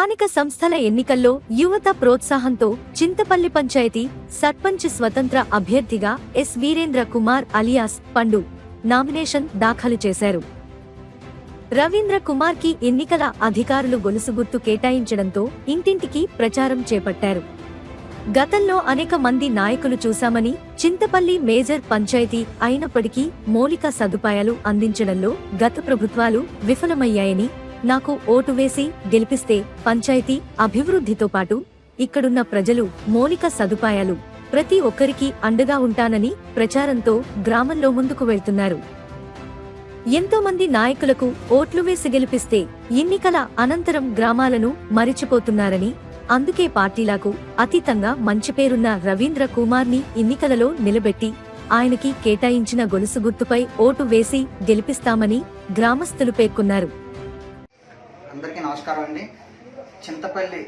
స్థానిక సంస్థల ఎన్నికల్లో యువత ప్రోత్సాహంతో చింతపల్లి పంచాయతీ సర్పంచ్ స్వతంత్ర అభ్యర్థిగా ఎస్ వీరేంద్ర కుమార్ అలియాస్ పండు నామినేషన్ దాఖలు చేశారు. రవీంద్ర కుమార్ కి ఎన్నికల అధికారులు గొలుసు గుర్తు కేటాయించడంతో ఇంటింటికి ప్రచారం చేపట్టారు. గతంలో అనేక మంది నాయకులు చూశామని, చింతపల్లి మేజర్ పంచాయతీ అయినప్పటికీ మౌలిక సదుపాయాలు అందించడంలో గత ప్రభుత్వాలు విఫలమయ్యాయని, నాకు ఓటు వేసి గెలిపిస్తే పంచాయతీ అభివృద్ధితో పాటు ఇక్కడున్న ప్రజలు మౌలిక సదుపాయాలు ప్రతి ఒక్కరికి అండగా ఉంటానని ప్రచారంతో గ్రామంలో ముందుకు వెళ్తున్నారు. ఎంతో మంది నాయకులకు ఓట్లు వేసి గెలిపిస్తే ఎన్నికల అనంతరం గ్రామాలను మరిచిపోతున్నారని, అందుకే పార్టీలకు అతీతంగా మంచి పేరున్న రవీంద్ర కుమార్ ని ఎన్నికలలో నిలబెట్టి ఆయనకి కేటాయించిన గొలుసు గుర్తుపై ఓటు వేసి గెలిపిస్తామని గ్రామస్తులు పేర్కొన్నారు. అందరికీ నమస్కారం అండి. చింతపల్లి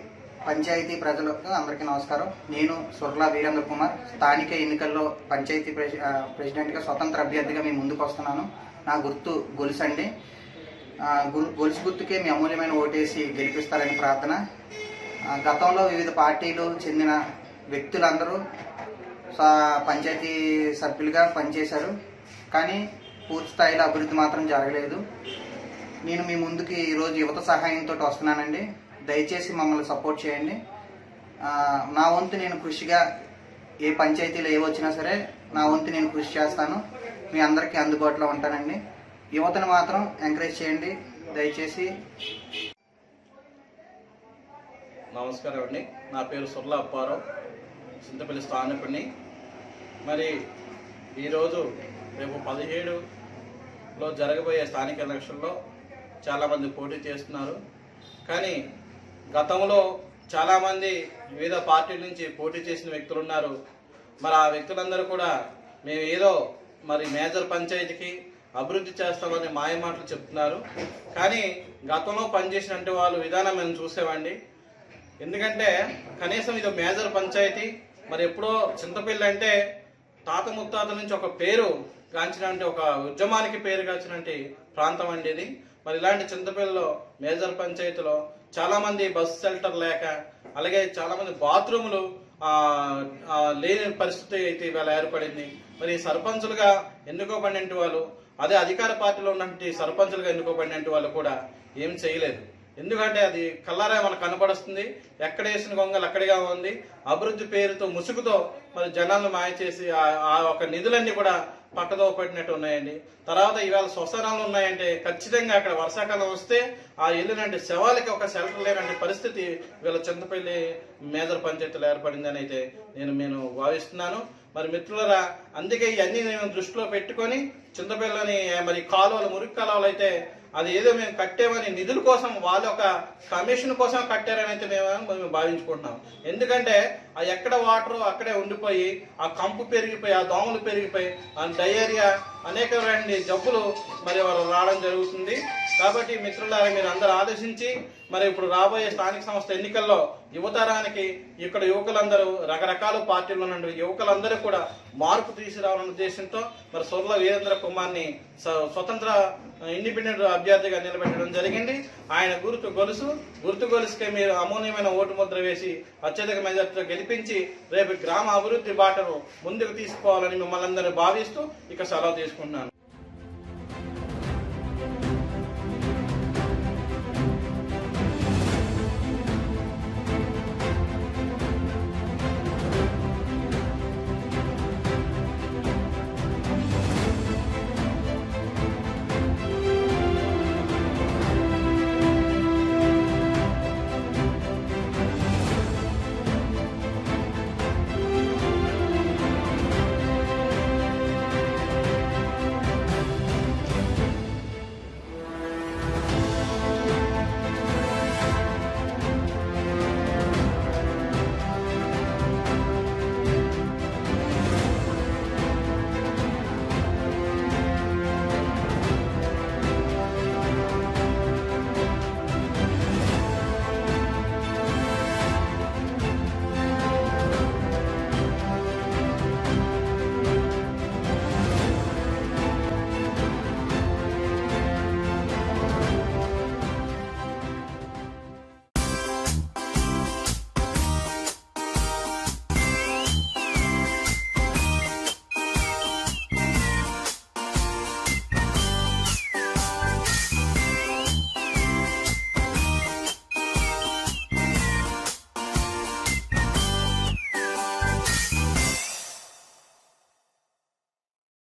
పంచాయతీ ప్రజలకు అందరికీ నమస్కారం. నేను సుర్లా వీరేంద్ర కుమార్ స్థానిక ఎన్నికల్లో పంచాయతీ ప్రెసిడెంట్గా స్వతంత్ర అభ్యర్థిగా మీ ముందుకు వస్తున్నాను. నా గుర్తు గొలుసు అండి. గొలుసు గుర్తుకే మీ అమూల్యమైన ఓటేసి గెలిపిస్తారని ప్రార్థన. గతంలో వివిధ పార్టీలు చెందిన వ్యక్తులందరూ పంచాయతీ సభ్యులుగా పనిచేశారు, కానీ పూర్తి స్థాయిలో అభివృద్ధి మాత్రం జరగలేదు. నేను మీ ముందుకి ఈరోజు యువత సహాయంతో వస్తున్నానండి. దయచేసి మమ్మల్ని సపోర్ట్ చేయండి. నా వంతు నేను కృషిగా ఏ పంచాయతీలో ఏవొచ్చినా సరే నా వంతు నేను కృషి చేస్తాను. మీ అందరికీ అందుబాటులో ఉంటానండి. యువతను మాత్రం ఎంకరేజ్ చేయండి దయచేసి. నమస్కారం అండి. నా పేరు సుర్లా అప్పారావు, చింతపల్లి స్థానికుడిని. మరి ఈరోజు రేపు 17లో జరగబోయే స్థానిక ఎలక్షన్లో చాలామంది పోటీ చేస్తున్నారు. కానీ గతంలో చాలామంది వివిధ పార్టీల నుంచి పోటీ చేసిన వ్యక్తులు ఉన్నారు. మరి ఆ వ్యక్తులందరూ కూడా మేము ఏదో మరి మేజర్ పంచాయతీకి అభివృద్ధి చేస్తామని మాయ మాటలు చెప్తున్నారు. కానీ గతంలో పనిచేసినట్టు వాళ్ళు విధానం మేము చూసామండి. ఎందుకంటే కనీసం ఇది మేజర్ పంచాయతీ. మరి ఎప్పుడో చింతపల్లి అంటే తాత ముత్తాతల నుంచి ఒక పేరు గాంచినట్టు, ఒక ఉద్యమానికి పేరు గాంచినట్టు ప్రాంతం అండి ఇది. మరి ఇలాంటి చింతపల్లిలో మేజర్ పంచాయతీలో చాలామంది బస్ షెల్టర్ లేక, అలాగే చాలామంది బాత్రూములు లేని పరిస్థితి అయితే ఇవాళ ఏర్పడింది. మరి సర్పంచులుగా ఎన్నుకోబడిన వాళ్ళు, అదే అధికార పార్టీలో ఉన్నటువంటి సర్పంచులుగా ఎన్నుకోబడిన వాళ్ళు కూడా ఏం చేయలేదు. ఎందుకంటే అది కల్లారా మనకు కనపడుస్తుంది. ఎక్కడ వేసిన గొంగలు అక్కడిగా ఉంది. అభివృద్ధి పేరుతో ముసుగుతో మరి జనాలను మాయ చేసి ఆ ఒక నిధులన్నీ కూడా పక్కదో పడినట్టు ఉన్నాయండి. తర్వాత ఇవాళ శ్మశానాలు ఉన్నాయంటే ఖచ్చితంగా అక్కడ వర్షాకాలం వస్తే ఆ వెళ్ళినంటే శవాలకి ఒక షెల్టర్ లేనంటే పరిస్థితి వీళ్ళ చింతపల్లి మేజర్ పంచాయతీలో ఏర్పడిందని అయితే నేను భావిస్తున్నాను. మరి మిత్రులరా, అందుకే ఇవన్నీ మేము దృష్టిలో పెట్టుకొని చింతపల్లిని మరి కాలువలు, మురికి కాలువలు అయితే అది ఏదో మేము కట్టామని నిధుల కోసం, వాళ్ళ ఒక కమిషన్ కోసం కట్టారని అయితే మేము భావించుకుంటున్నాం. ఎందుకంటే ఆ ఎక్కడ వాటర్ అక్కడే ఉండిపోయి ఆ కంపు పెరిగిపోయి, ఆ దోమలు పెరిగిపోయి, ఆ డయేరియా అనేకమైన జబ్బులు మరి వాళ్ళు రావడం జరుగుతుంది. కాబట్టి మిత్రులారా, మీరు అందరూ ఆలోచించి మరి ఇప్పుడు రాబోయే స్థానిక సంస్థ ఎన్నికల్లో యువతరానికి ఇక్కడ యువకులందరూ రకరకాల పార్టీలు ఉన్న యువకులందరూ కూడా మార్పు తీసుకురావాలన్న ఉద్దేశంతో మరి సుర్లా వీరేంద్ర కుమార్ని స్వతంత్ర ఇండిపెండెంట్ అభ్యర్థిగా నిలబెట్టడం జరిగింది. ఆయన గుర్తు గొలుసుకే మీరు అమూల్యమైన ఓటు ముద్ర వేసి అత్యధిక మెజార్టీతో గెలిపించి రేపు గ్రామ అభివృద్ధి బాటను ముందుకు తీసుకోవాలని మిమ్మల్ని అందరూ భావిస్తూ ఇక సెలవు తీసుకుంటున్నాను.